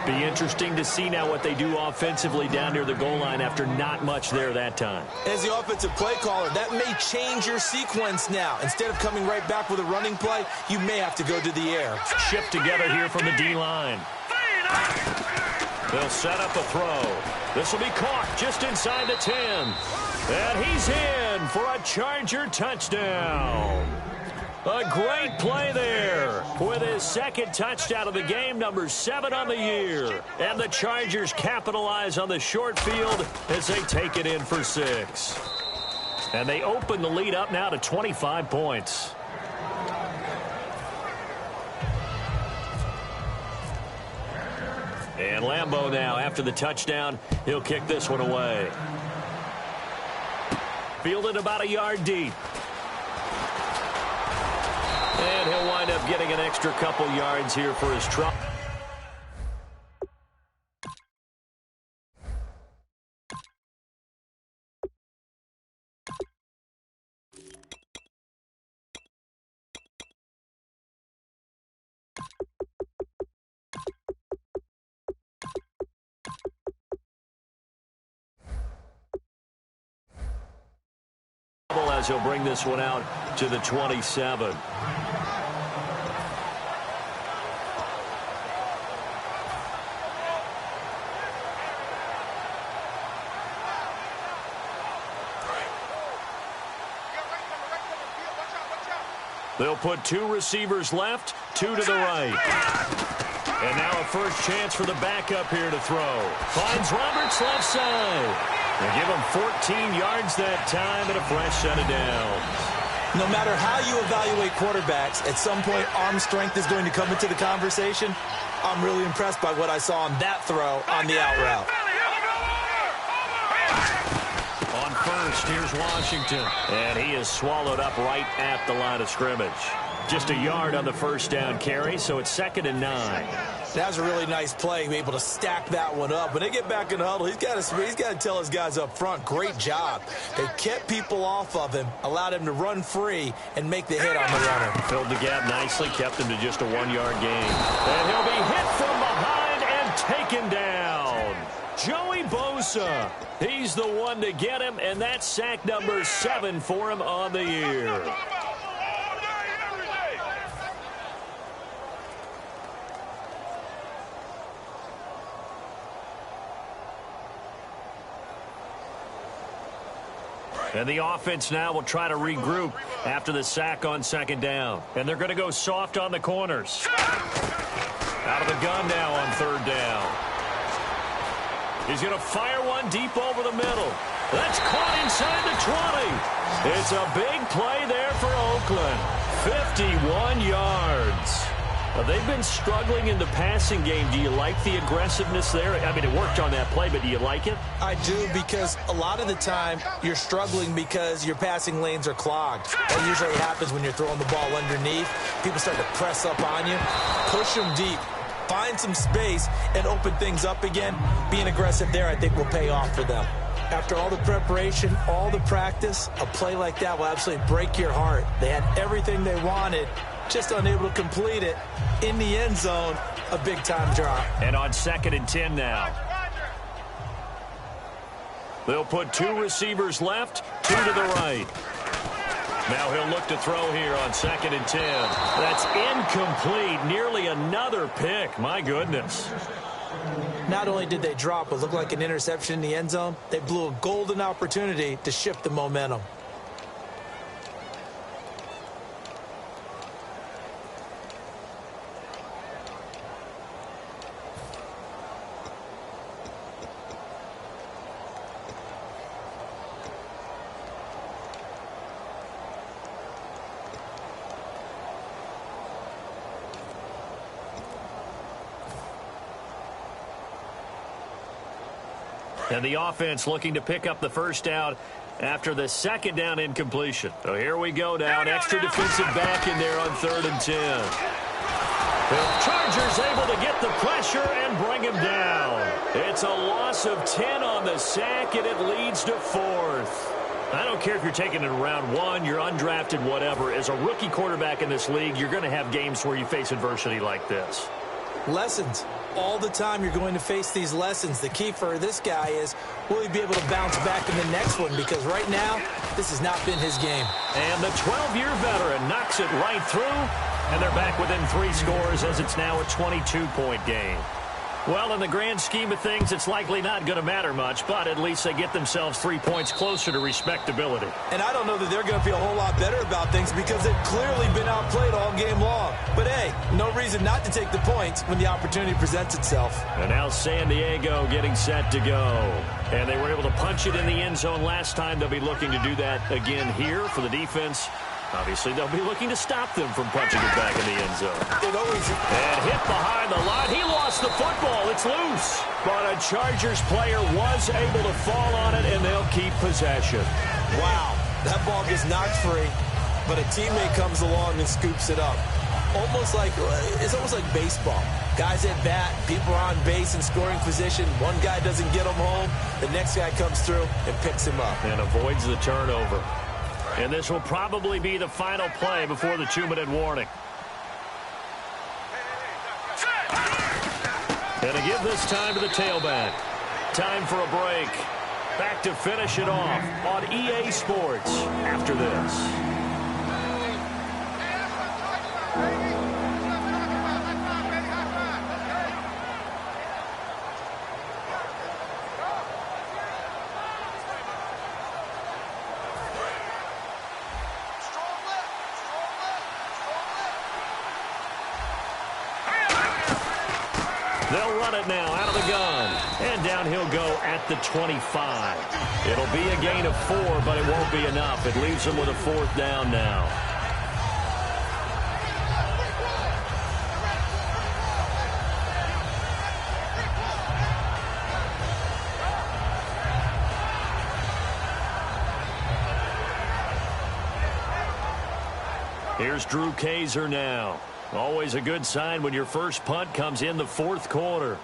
Be interesting to see now what they do offensively down near the goal line after not much there that time. As the offensive play caller, that may change your sequence now. Instead of coming right back with a running play, you may have to go to the air. Shift together here from the D-line. They'll set up a throw. This will be caught just inside the 10. And he's in for a Charger touchdown. A great play there with his 2nd touchdown of the game, number 7 on the year. And the Chargers capitalize on the short field as they take it in for 6. And they open the lead up now to 25 points. And Lambeau now, after the touchdown, he'll kick this one away. Fielded about a yard deep. And he'll wind up getting an extra couple yards here for his trouble. As he'll bring this one out to the 27. They'll put 2 receivers left, 2 to the right. And now a first chance for the backup here to throw. Finds Roberts left side. They give him 14 yards that time and a fresh set of downs. No matter how you evaluate quarterbacks, at some point arm strength is going to come into the conversation. I'm really impressed by what I saw on that throw on the out route. On first, here's Washington. And he is swallowed up right at the line of scrimmage. Just a yard on the first down carry, so it's 2nd and 9. That was a really nice play, be able to stack that one up. When they get back in the huddle, he's got to tell his guys up front, great job. They kept people off of him, allowed him to run free, and make the hit on the runner. Filled the gap nicely, kept him to just a 1-yard gain. And he'll be hit from behind and taken down. Joey Bosa, he's the one to get him, and that's sack number 7 for him on the year. And the offense now will try to regroup after the sack on 2nd down. And they're going to go soft on the corners. Out of the gun now on 3rd down. He's going to fire one deep over the middle. That's caught inside the 20. It's a big play there for Oakland. 51 yards. They've been struggling in the passing game. Do you like the aggressiveness there? I mean, it worked on that play, but do you like it? I do, because a lot of the time you're struggling because your passing lanes are clogged. That usually happens when you're throwing the ball underneath. People start to press up on you. Push them deep. Find some space and open things up again. Being aggressive there, I think, will pay off for them. After all the preparation, all the practice, a play like that will absolutely break your heart. They had everything they wanted, just unable to complete it. In the end zone, a big-time drop. And on 2nd and 10 now. They'll put 2 receivers left, 2 to the right. Now he'll look to throw here on 2nd and 10. That's incomplete. Nearly another pick. My goodness. Not only did they drop what looked like an interception in the end zone, they blew a golden opportunity to shift the momentum. And the offense looking to pick up the first down after the 2nd down incompletion. So here we go now. An extra defensive back in there on 3rd and 10. The Chargers able to get the pressure and bring him down. It's a loss of 10 on the sack, and it leads to 4th. I don't care if you're taking it in round 1, you're undrafted, whatever. As a rookie quarterback in this league, you're going to have games where you face adversity like this. Lessons. All the time you're going to face these lessons. The key for this guy is, will he be able to bounce back in the next one? Because right now, this has not been his game. And the 12-year veteran knocks it right through, and they're back within 3 scores as it's now a 22-point game. Well, in the grand scheme of things, it's likely not going to matter much, but at least they get themselves 3 points closer to respectability. And I don't know that they're going to feel a whole lot better about things because they've clearly been outplayed all game long. But, hey, no reason not to take the points when the opportunity presents itself. And now San Diego getting set to go. And they were able to punch it in the end zone last time. They'll be looking to do that again here for the defense. Obviously, they'll be looking to stop them from punching it back in the end zone. And hit behind the line. He lost the football. It's loose. But a Chargers player was able to fall on it, and they'll keep possession. Wow. That ball gets knocked free, but a teammate comes along and scoops it up. It's almost like baseball. Guys at bat, people are on base in scoring position. One guy doesn't get him home. The next guy comes through and picks him up. And avoids the turnover. And this will probably be the final play before the 2-minute warning. And to give this time to the tailback. Time for a break. Back to finish it off on EA Sports after this. They'll run it now out of the gun. And down he'll go at the 25. It'll be a gain of 4, but it won't be enough. It leaves them with a 4th down now. Here's Drew Kaiser now. Always a good sign when your first punt comes in the 4th quarter.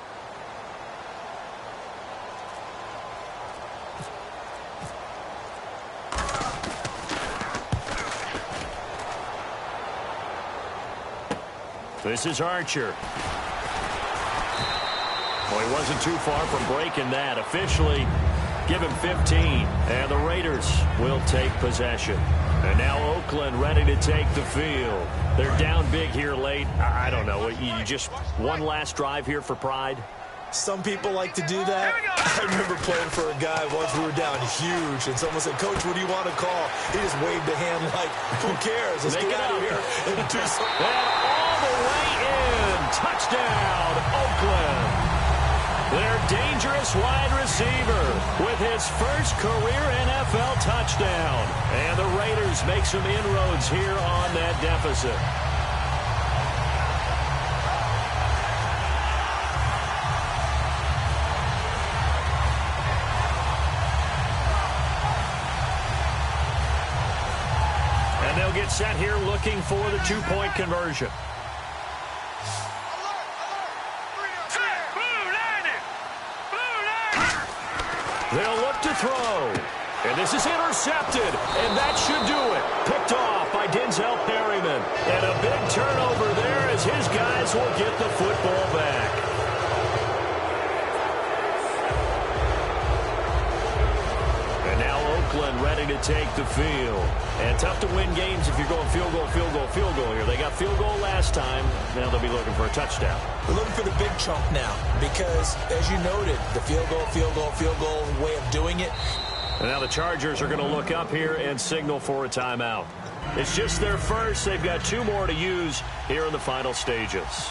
This is Archer. Well, he wasn't too far from breaking that. Officially, give him 15. And the Raiders will take possession. And now Oakland ready to take the field. They're down big here late. I don't know. You just one last drive here for pride? Some people like to do that. I remember playing for a guy once. We were down huge, and someone said, "Coach, what do you want to call?" He just waved a hand like, "Who cares? Let's get out of here and do something." And all the way in. Touchdown, Oakland. Their dangerous wide receiver with his first career NFL touchdown. And the Raiders make some inroads here on that deficit. And they'll get set here looking for the 2-point conversion. They'll look to throw. And this is intercepted. And that should do it. Picked off by Denzel Perryman. And a big turnover there as his guys will get the football back. And now Oakland ready to take the field. And tough to win games if you're going field goal, field goal, field goal here. They got field goal last time. Now they'll be looking for a touchdown. We're looking for the big chunk now because, as you noted, the field goal way of doing it. And now the Chargers are going to look up here and signal for a timeout. It's just their first. They've got 2 more to use here in the final stages.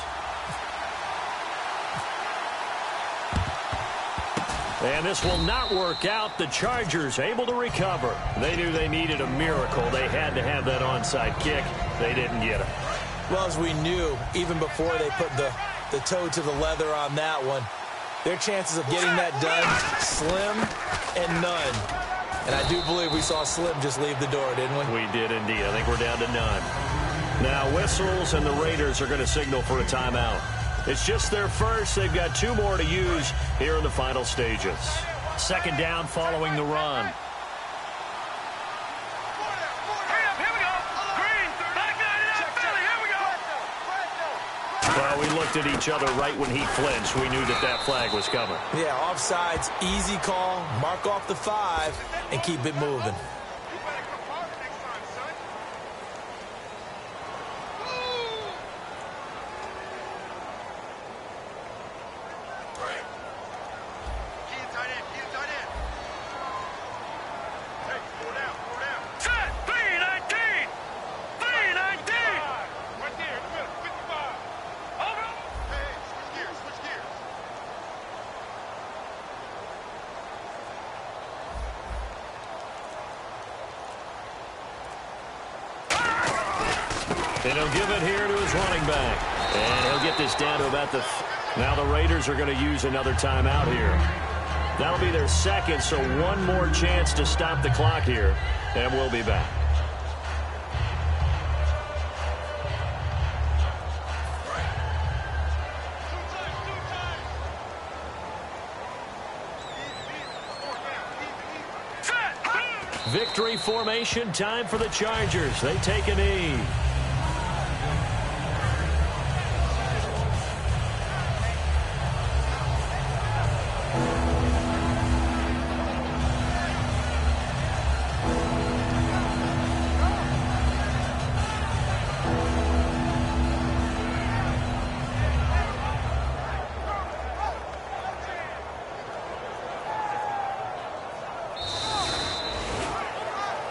And this will not work out. The Chargers able to recover. They knew they needed a miracle. They had to have that onside kick. They didn't get it. Well, as we knew, even before they put the toe to the leather on that one, their chances of getting that done, slim and none. And I do believe we saw Slim just leave the door, didn't we? We did indeed. I think we're down to none. Now whistles and the Raiders are going to signal for a timeout. It's just their first. They've got 2 more to use here in the final stages. 2nd down following the run. Well, we looked at each other right when he flinched. We knew that flag was coming. Yeah, offsides, easy call, mark off the 5, and keep it moving. And he'll give it here to his running back. And he'll get this down to about the... Now the Raiders are going to use another timeout here. That'll be their 2nd, so 1 more chance to stop the clock here. And we'll be back. Victory formation time for the Chargers. They take a knee.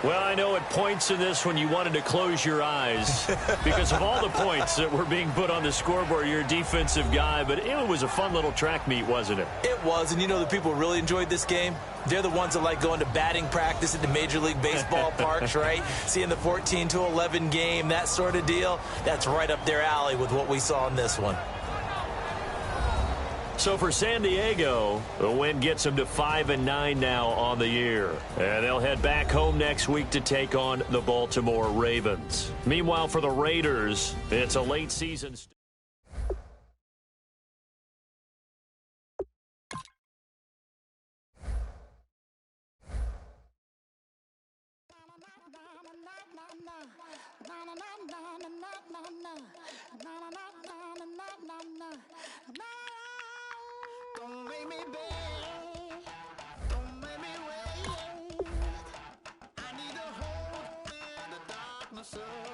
Well, I know at points in this when you wanted to close your eyes because of all the points that were being put on the scoreboard. You're a defensive guy, but it was a fun little track meet, wasn't it? It was, and you know the people who really enjoyed this game? They're the ones that like going to batting practice at the Major League Baseball parks, right? Seeing the 14-11 game, that sort of deal. That's right up their alley with what we saw in this one. So for San Diego, the win gets them to 5-9 now on the year. And they'll head back home next week to take on the Baltimore Ravens. Meanwhile, for the Raiders, it's a late season. Don't make me beg, don't make me wait. I need a hold in the darkness of